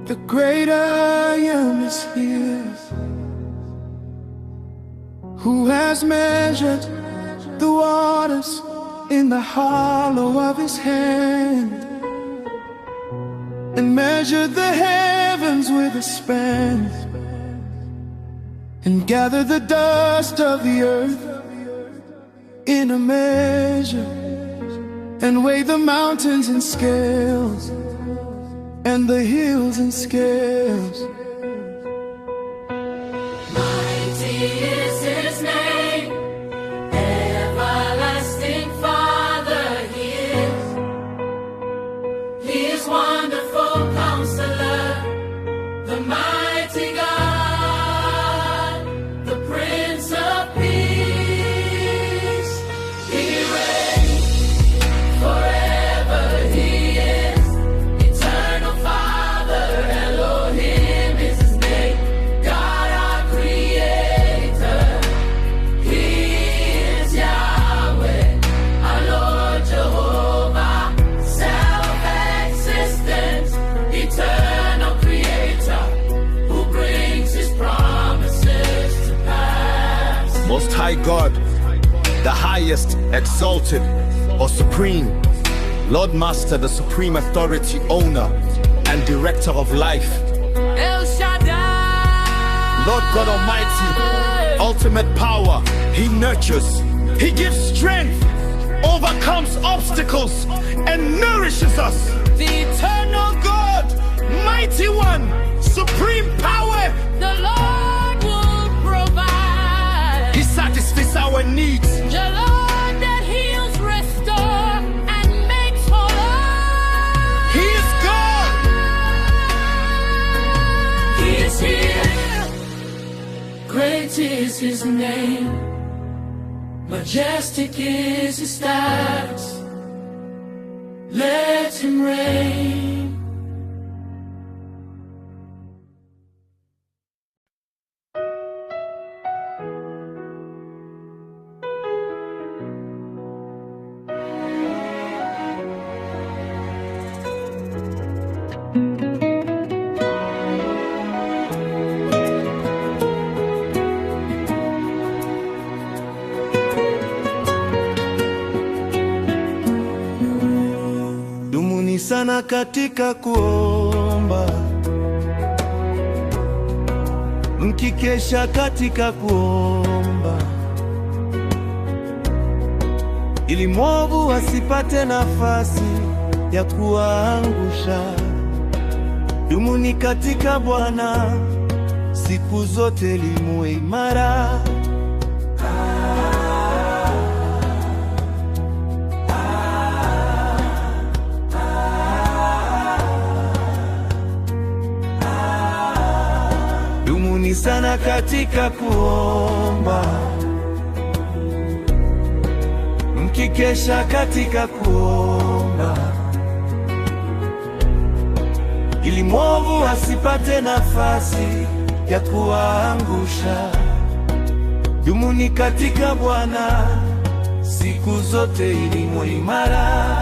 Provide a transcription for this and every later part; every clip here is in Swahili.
The great I Am is here, who has measured the waters in the hollow of his hand, and measured the heavens with a span, and gathered the dust of the earth in a measure, and weighed the mountains in scales, and the hills in scales. Mighty is his name, everlasting Father he is. He is wonderful Counselor, the mighty God, the Prince of Peace. He reigns forever, he is eternal Father, Elohim is his name, God our Creator. He is Yahweh, our Lord Jehovah, self-existent, eternal Creator, who brings his promises to pass. Most High God, the highest, exalted, or supreme, Lord Master, the supreme authority, owner, and director of life. El Shaddai, Lord God Almighty, ultimate power, He nurtures, He gives strength, overcomes obstacles, and nourishes us. The eternal God, mighty one, supreme power, the Lord will provide. He satisfies our needs. The Lord that heals, restores, and makes whole. He is God. He is here. Great is his name, majestic is his stance. Let him reign. Dumuni sana katika kuomba, mkikesha katika kuomba, ili mwovu asipate nafasi ya kuangusha. Dumuni katika Bwana, siku zote limuwe imara. Dumuni sana katika kuomba, mkikesha katika kuomba, ili mwovu asipate nafasi ya kuangusha. Dumuni katika Bwana, siku zote ilimwe imara.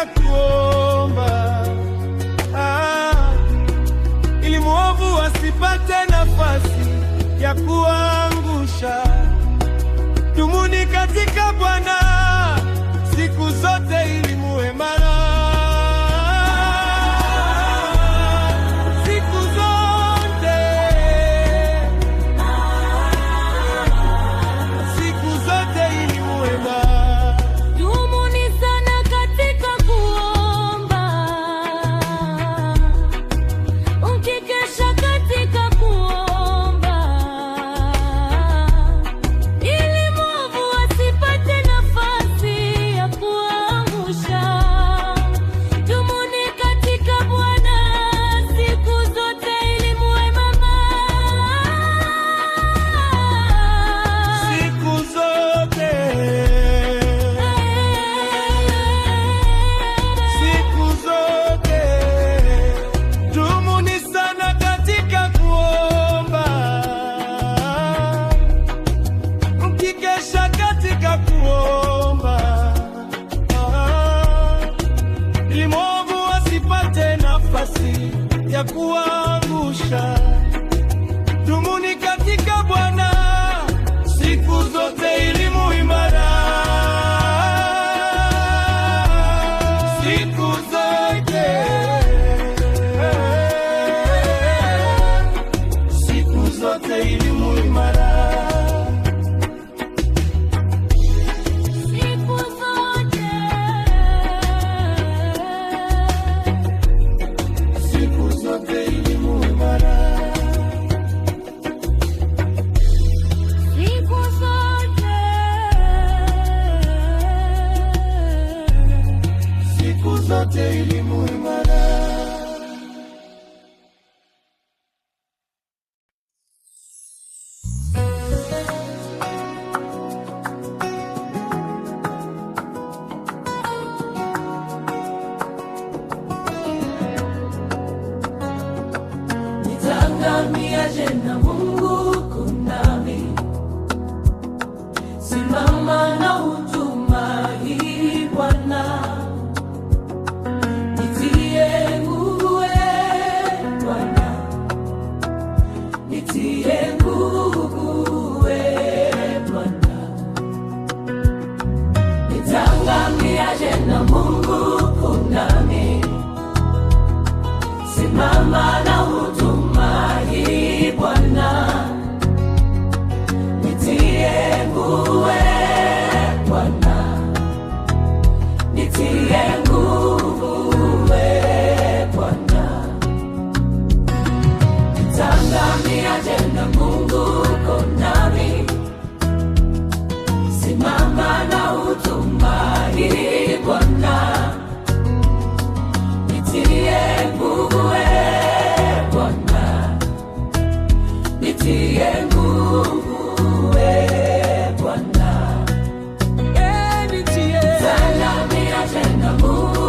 katika kuomba, ili mwovu asipate nafasi ya kuangusha. Dumuni katika Bwana siku zote ili muwe imara. Siku zote, siku zote ili muwe imara. Dumuni sana katika kuomba, ukikesha katika kuomba, ili mwovu asipate nafasi ya kuangusha. Dumuni katika Bwana siku zote ili muwe imara. Siku zote, siku zote, dumuni sana katika kuomba, mkikesha katika kuomba, ili mwovu asipate nafasi ya kuangusha. Dumuni katika Bwana siku zote ili muwe imara. Siku zote, siku zote ili muwe imara. Siku zote, Siku zote ili muwe imara. siku zote, Siku zote ili muwe imara. nitangamiaje na Mungu kunami? Simama na utumaini Bwana, nitie nguvu Bwana, nitie nguvu Bwana. Nitangamiaje na Mungu kunami? Simama na utumaini Bwana, nitie nguvu Bwana, nitie nguvu Bwana. Nitangamiaje